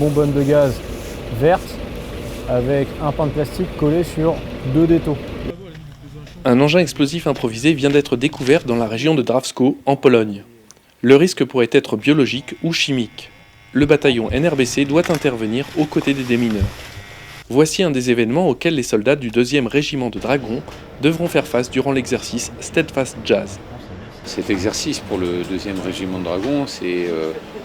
bonbonne de gaz verte avec un pain de plastique collé sur 2 détaux. Un engin explosif improvisé vient d'être découvert dans la région de Drawsko, en Pologne. Le risque pourrait être biologique ou chimique. Le bataillon NRBC doit intervenir aux côtés des démineurs. Voici un des événements auxquels les soldats du 2e régiment de dragons devront faire face durant l'exercice Steadfast Jazz. Cet exercice pour le 2e régiment de dragons, c'est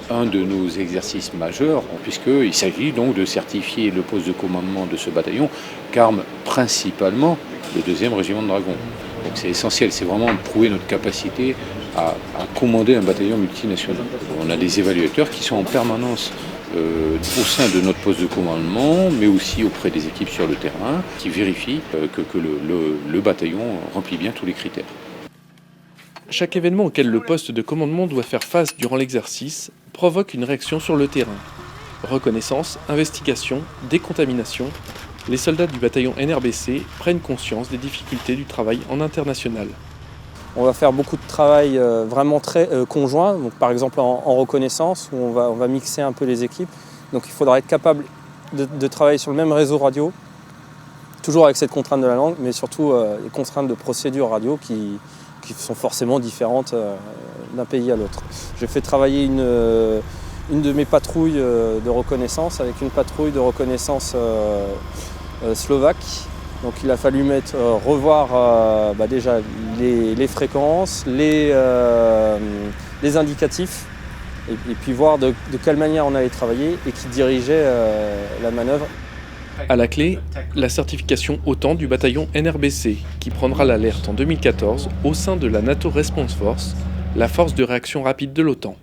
un de nos exercices majeurs, puisqu'il s'agit donc de certifier le poste de commandement de ce bataillon, qu'arme principalement le 2e régiment de dragons. Donc c'est essentiel, c'est vraiment prouver notre capacité à commander un bataillon multinational. On a des évaluateurs qui sont en permanence au sein de notre poste de commandement, mais aussi auprès des équipes sur le terrain, qui vérifient que le bataillon remplit bien tous les critères. Chaque événement auquel le poste de commandement doit faire face durant l'exercice provoque une réaction sur le terrain. Reconnaissance, investigation, décontamination, les soldats du bataillon NRBC prennent conscience des difficultés du travail en international. On va faire beaucoup de travail vraiment très conjoint, donc par exemple en reconnaissance, où on va mixer un peu les équipes. Donc il faudra être capable de travailler sur le même réseau radio, toujours avec cette contrainte de la langue, mais surtout les contraintes de procédure radio qui sont forcément différentes d'un pays à l'autre. J'ai fait travailler une de mes patrouilles de reconnaissance avec une patrouille de reconnaissance slovaque. Donc il a fallu revoir déjà les fréquences, les indicatifs, et puis voir de quelle manière on allait travailler et qui dirigeait la manœuvre. À la clé, la certification OTAN du bataillon NRBC, qui prendra l'alerte en 2014 au sein de la NATO Response Force, la force de réaction rapide de l'OTAN.